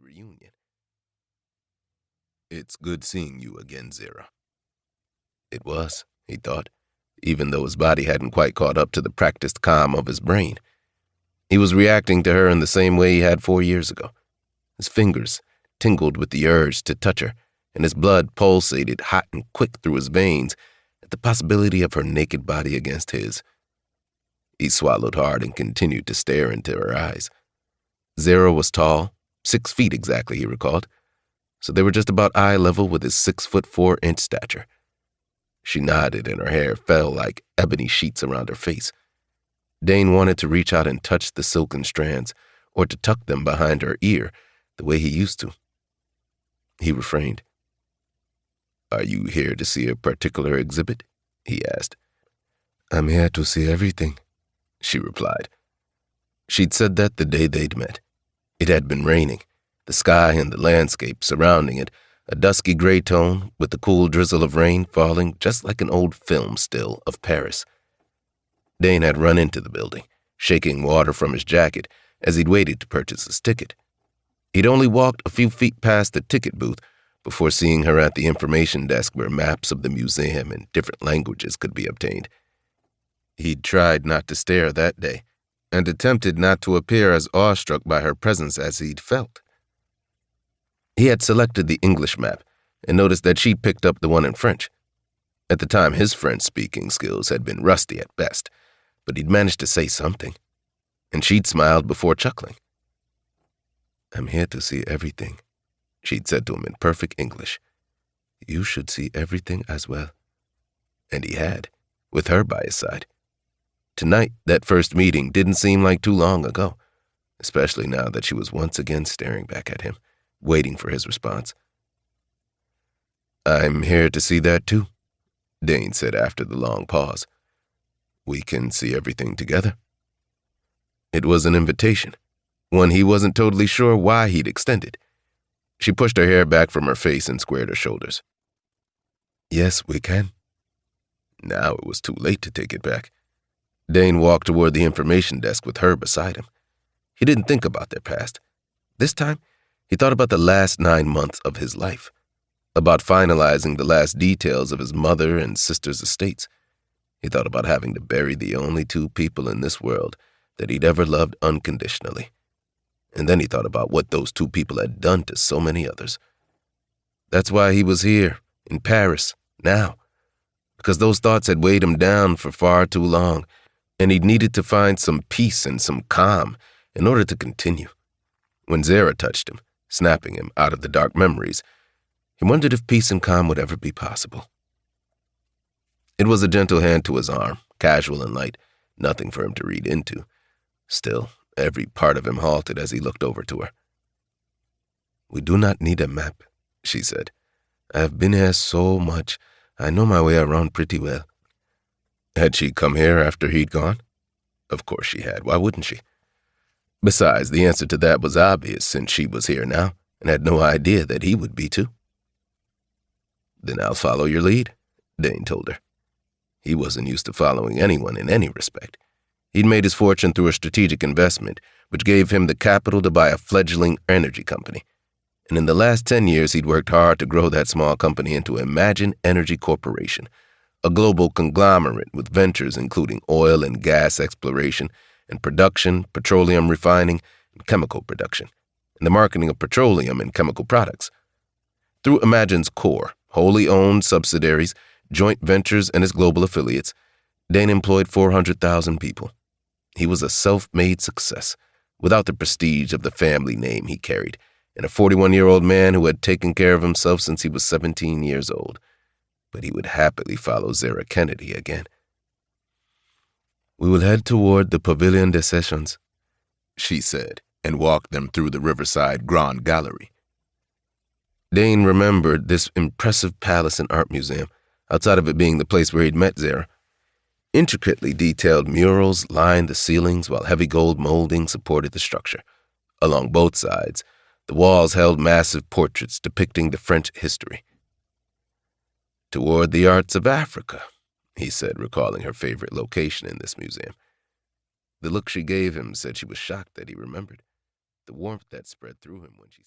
reunion. "It's good seeing you again, Zera." It was, he thought, even though his body hadn't quite caught up to the practiced calm of his brain. He was reacting to her in the same way he had 4 years ago. His fingers tingled with the urge to touch her, and his blood pulsated hot and quick through his veins at the possibility of her naked body against his. He swallowed hard and continued to stare into her eyes. Zera was tall, 6 feet exactly, he recalled, so they were just about eye level with his 6'4" stature. She nodded and her hair fell like ebony sheets around her face. Dane wanted to reach out and touch the silken strands, or to tuck them behind her ear the way he used to. He refrained. "Are you here to see a particular exhibit?" he asked. "I'm here to see everything," she replied. She'd said that the day they'd met. It had been raining, the sky and the landscape surrounding it a dusky gray tone with the cool drizzle of rain falling just like an old film still of Paris. Dane had run into the building, shaking water from his jacket as he'd waited to purchase his ticket. He'd only walked a few feet past the ticket booth before seeing her at the information desk where maps of the museum in different languages could be obtained. He'd tried not to stare that day, and attempted not to appear as awestruck by her presence as he'd felt. He had selected the English map and noticed that she'd picked up the one in French. At the time, his French-speaking skills had been rusty at best, but he'd managed to say something, and she'd smiled before chuckling. "I'm here to see everything," she'd said to him in perfect English. "You should see everything as well." And he had, with her by his side. Tonight, that first meeting didn't seem like too long ago, especially now that she was once again staring back at him, waiting for his response. "I'm here to see that too," Dane said after the long pause. "We can see everything together." It was an invitation, one he wasn't totally sure why he'd extended. She pushed her hair back from her face and squared her shoulders. "Yes, we can." Now it was too late to take it back. Dane walked toward the information desk with her beside him. He didn't think about their past. This time, he thought about the last 9 months of his life, about finalizing the last details of his mother and sister's estates. He thought about having to bury the only 2 people in this world that he'd ever loved unconditionally. And then he thought about what those 2 people had done to so many others. That's why he was here, in Paris, now, because those thoughts had weighed him down for far too long, and he'd needed to find some peace and some calm in order to continue. When Zera touched him, snapping him out of the dark memories, he wondered if peace and calm would ever be possible. It was a gentle hand to his arm, casual and light, nothing for him to read into. Still, every part of him halted as he looked over to her. "We do not need a map," she said. "I have been here so much, I know my way around pretty well." Had she come here after he'd gone? Of course she had. Why wouldn't she? Besides, the answer to that was obvious since she was here now and had no idea that he would be too. "Then I'll follow your lead," Dane told her. He wasn't used to following anyone in any respect. He'd made his fortune through a strategic investment, which gave him the capital to buy a fledgling energy company. And in the last 10 years, he'd worked hard to grow that small company into Imagine Energy Corporation, a global conglomerate with ventures including oil and gas exploration and production, petroleum refining, and chemical production, and the marketing of petroleum and chemical products. Through Imagine's core, wholly owned subsidiaries, joint ventures, and his global affiliates, Dane employed 400,000 people. He was a self-made success, without the prestige of the family name he carried, and a 41-year-old man who had taken care of himself since he was 17 years old. But he would happily follow Zera Kennedy again. "We will head toward the Pavilion des Sessions," she said, and walked them through the Riverside Grand Gallery. Dane remembered this impressive palace and art museum, outside of it being the place where he'd met Zera. Intricately detailed murals lined the ceilings while heavy gold molding supported the structure. Along both sides, the walls held massive portraits depicting the French history. "Toward the arts of Africa," he said, recalling her favorite location in this museum. The look she gave him said she was shocked that he remembered, the warmth that spread through him when she